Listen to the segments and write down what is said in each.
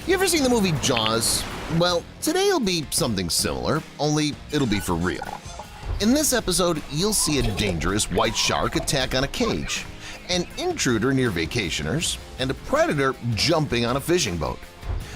You ever seen the movie Jaws? Well, today will be something similar, only it'll be for real. In this episode, you'll see a dangerous white shark attack on a cage, an intruder near vacationers, and a predator jumping on a fishing boat.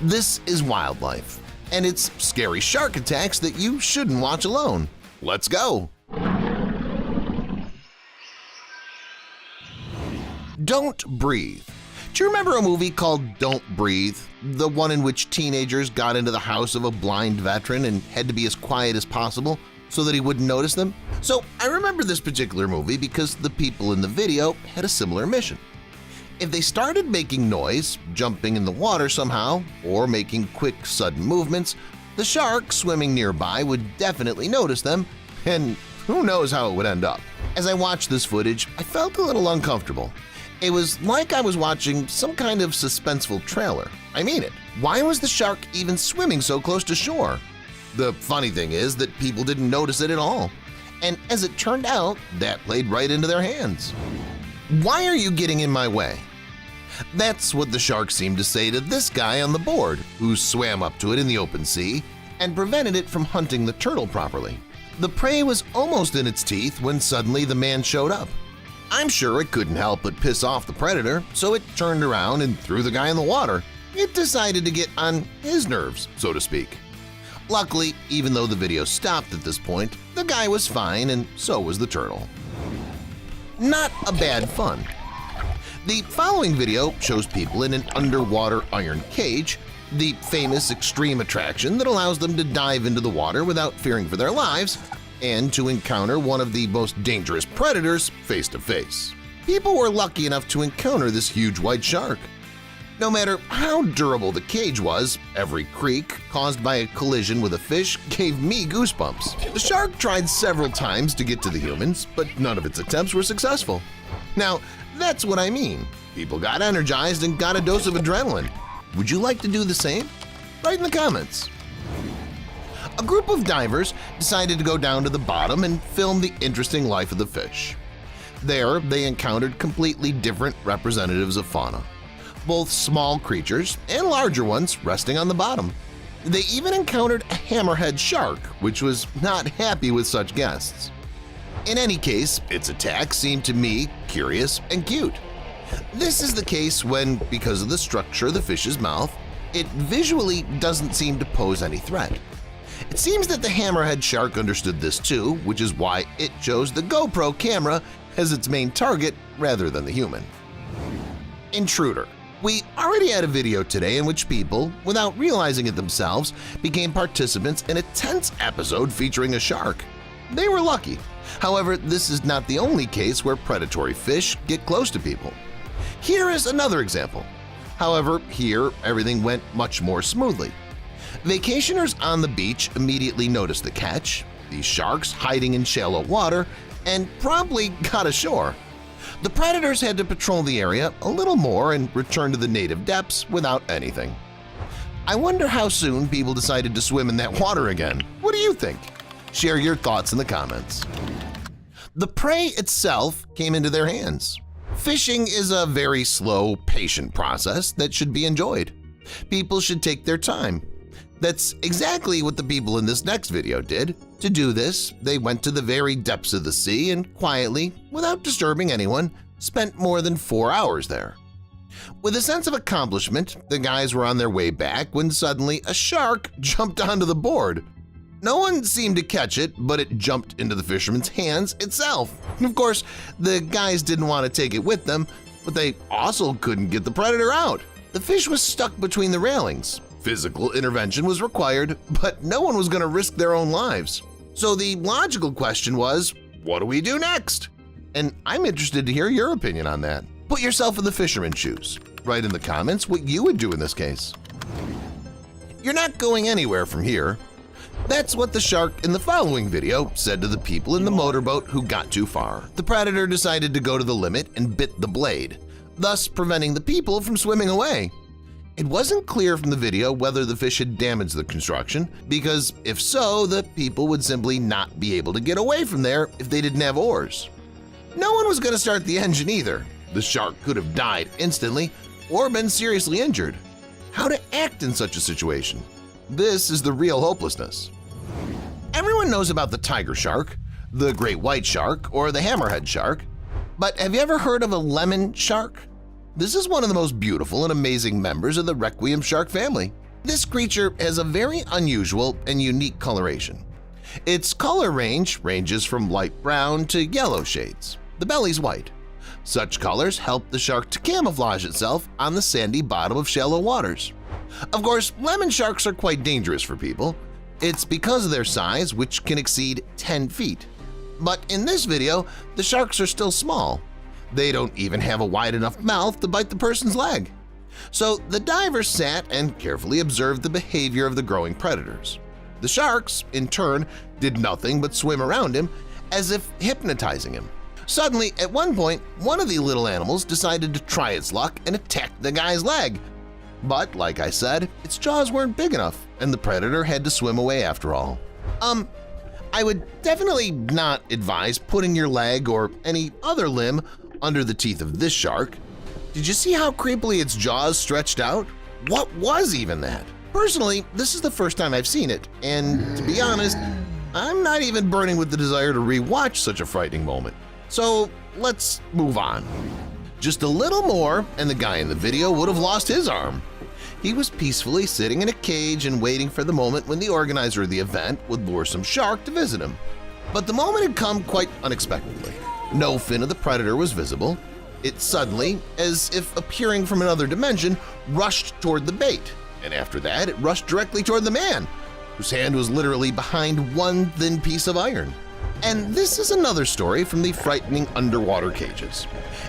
This is wildlife, and it's scary shark attacks that you shouldn't watch alone. Let's go! Don't Breathe. Do you remember a movie called Don't Breathe? The one in which teenagers got into the house of a blind veteran and had to be as quiet as possible so that he wouldn't notice them? So I remember this particular movie because the people in the video had a similar mission. If they started making noise, jumping in the water somehow, or making quick, sudden movements, the shark swimming nearby would definitely notice them, and who knows how it would end up. As I watched this footage, I felt a little uncomfortable. It was like I was watching some kind of suspenseful trailer. I mean it. Why was the shark even swimming so close to shore? The funny thing is that people didn't notice it at all. And as it turned out, that played right into their hands. Why are you getting in my way? That's what the shark seemed to say to this guy on the board, who swam up to it in the open sea and prevented it from hunting the turtle properly. The prey was almost in its teeth when suddenly the man showed up. I'm sure it couldn't help but piss off the predator, so it turned around and threw the guy in the water. It decided to get on his nerves, so to speak. Luckily, even though the video stopped at this point, the guy was fine and so was the turtle. Not a bad fun. The following video shows people in an underwater iron cage, the famous extreme attraction that allows them to dive into the water without fearing for their lives and to encounter one of the most dangerous predators face-to-face. People were lucky enough to encounter this huge white shark. No matter how durable the cage was, every creak caused by a collision with a fish gave me goosebumps. The shark tried several times to get to the humans, but none of its attempts were successful. Now, that's what I mean. People got energized and got a dose of adrenaline. Would you like to do the same? Write in the comments. A group of divers decided to go down to the bottom and film the interesting life of the fish. There, they encountered completely different representatives of fauna, both small creatures and larger ones resting on the bottom. They even encountered a hammerhead shark, which was not happy with such guests. In any case, its attack seemed to me curious and cute. This is the case when, because of the structure of the fish's mouth, it visually doesn't seem to pose any threat. It seems that the hammerhead shark understood this too, which is why it chose the GoPro camera as its main target rather than the human. Intruder. We already had a video today in which people, without realizing it themselves, became participants in a tense episode featuring a shark. They were lucky. However, this is not the only case where predatory fish get close to people. Here is another example. However, here everything went much more smoothly. Vacationers on the beach immediately noticed the catch, the sharks hiding in shallow water, and promptly got ashore. The predators had to patrol the area a little more and return to the native depths without anything. I wonder how soon people decided to swim in that water again. What do you think? Share your thoughts in the comments. The prey itself came into their hands. Fishing is a very slow, patient process that should be enjoyed. People should take their time. That's exactly what the people in this next video did. To do this, they went to the very depths of the sea and quietly, without disturbing anyone, spent more than 4 hours there. With a sense of accomplishment, the guys were on their way back when suddenly a shark jumped onto the board. No one seemed to catch it, but it jumped into the fisherman's hands itself. Of course, the guys didn't want to take it with them, but they also couldn't get the predator out. The fish was stuck between the railings. Physical intervention was required, but no one was going to risk their own lives. So the logical question was, what do we do next? And I'm interested to hear your opinion on that. Put yourself in the fisherman's shoes. Write in the comments what you would do in this case. You're not going anywhere from here. That's what the shark in the following video said to the people in the motorboat who got too far. The predator decided to go to the limit and bit the blade, thus preventing the people from swimming away. It wasn't clear from the video whether the fish had damaged the construction, because if so, the people would simply not be able to get away from there if they didn't have oars. No one was going to start the engine either. The shark could have died instantly or been seriously injured. how to act in such a situation. This is the real hopelessness. Everyone knows about the tiger shark, the great white shark, or the hammerhead shark, but have you ever heard of a lemon shark? This is one of the most beautiful and amazing members of the requiem shark family. This creature has a very unusual and unique coloration. Its color ranges from light brown to yellow shades. The belly's white. Such colors help the shark to camouflage itself on the sandy bottom of shallow waters. Of course, lemon sharks are quite dangerous for people. It's because of their size, which can exceed 10 feet. But in this video, the sharks are still small. They don't even have a wide enough mouth to bite the person's leg. So the divers sat and carefully observed the behavior of the growing predators. The sharks, in turn, did nothing but swim around him as if hypnotizing him. Suddenly, at one point, one of the little animals decided to try its luck and attack the guy's leg. But, like I said, its jaws weren't big enough, and the predator had to swim away after all. I would definitely not advise putting your leg or any other limb under the teeth of this shark. Did you see how creepily its jaws stretched out? What was even that? Personally, this is the first time I've seen it, and to be honest, I'm not even burning with the desire to re-watch such a frightening moment. So let's move on. Just a little more and the guy in the video would have lost his arm. He was peacefully sitting in a cage and waiting for the moment when the organizer of the event would lure some shark to visit him. But the moment had come quite unexpectedly. No fin of the predator was visible. It suddenly, as if appearing from another dimension, rushed toward the bait, and after that it rushed directly toward the man, whose hand was literally behind one thin piece of iron. And this is another story from the frightening underwater cages.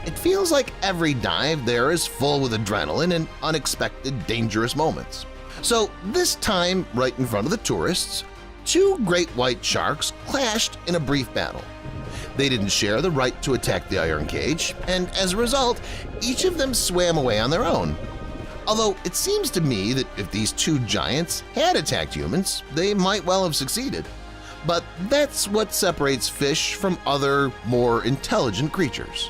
It feels like every dive there is full with adrenaline and unexpected dangerous moments. So this time, right in front of the tourists, two great white sharks clashed in a brief battle. They didn't share the right to attack the iron cage, and as a result, each of them swam away on their own. Although it seems to me that if these two giants had attacked humans, they might well have succeeded. But that's what separates fish from other, more intelligent creatures.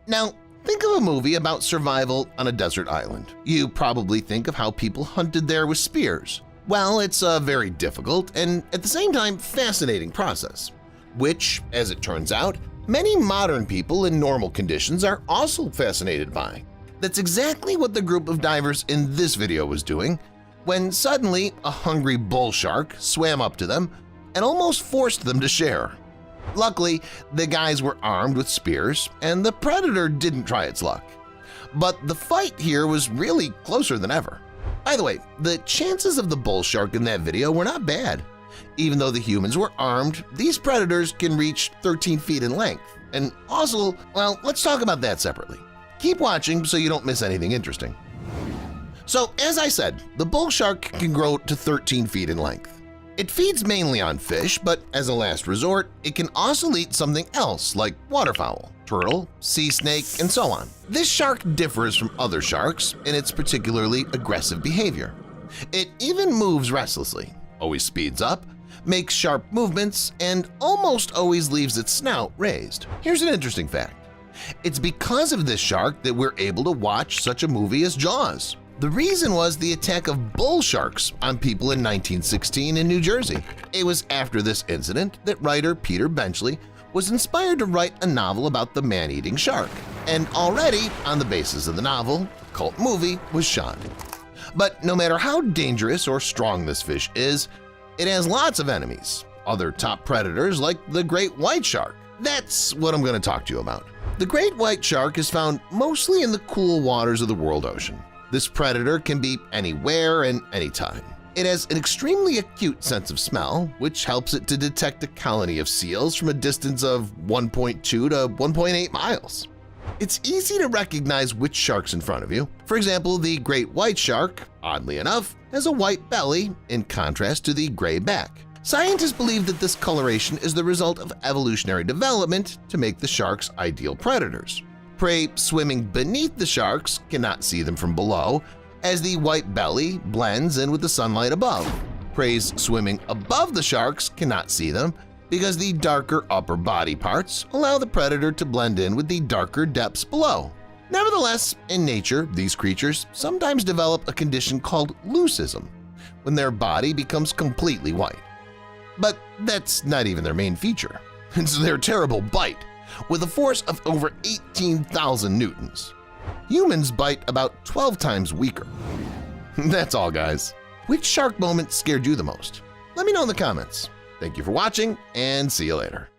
Now, think of a movie about survival on a desert island. You probably think of how people hunted there with spears. Well, it's a very difficult and at the same time fascinating process, which, as it turns out, many modern people in normal conditions are also fascinated by. That's exactly what the group of divers in this video was doing, when suddenly a hungry bull shark swam up to them and almost forced them to share. Luckily, the guys were armed with spears and the predator didn't try its luck. But the fight here was really closer than ever. By the way, the chances of the bull shark in that video were not bad. Even though the humans were armed, these predators can reach 13 feet in length. And also, well, let's talk about that separately. Keep watching so you don't miss anything interesting. So, as I said, the bull shark can grow to 13 feet in length. It feeds mainly on fish, but as a last resort, it can also eat something else like waterfowl, turtle, sea snake, and so on. This shark differs from other sharks in its particularly aggressive behavior. It even moves restlessly, always speeds up, makes sharp movements, and almost always leaves its snout raised. Here's an interesting fact. It's because of this shark that we're able to watch such a movie as Jaws. The reason was the attack of bull sharks on people in 1916 in New Jersey. It was after this incident that writer Peter Benchley was inspired to write a novel about the man-eating shark, and already on the basis of the novel, a cult movie was shot. But no matter how dangerous or strong this fish is, it has lots of enemies, other top predators like the great white shark. That's what I'm going to talk to you about. The great white shark is found mostly in the cool waters of the world ocean. This predator can be anywhere and anytime. It has an extremely acute sense of smell, which helps it to detect a colony of seals from a distance of 1.2 to 1.8 miles. It's easy to recognize which shark's in front of you. For example, the great white shark, oddly enough, has a white belly in contrast to the gray back. Scientists believe that this coloration is the result of evolutionary development to make the sharks ideal predators. Prey swimming beneath the sharks cannot see them from below, as the white belly blends in with the sunlight above. Prey swimming above the sharks cannot see them because the darker upper body parts allow the predator to blend in with the darker depths below. Nevertheless, in nature, these creatures sometimes develop a condition called leucism, when their body becomes completely white. But that's not even their main feature. It's their terrible bite, with a force of over 18,000 newtons. Humans bite about 12 times weaker. That's all, guys. Which shark moment scared you the most? Let me know in the comments. Thank you for watching, and see you later.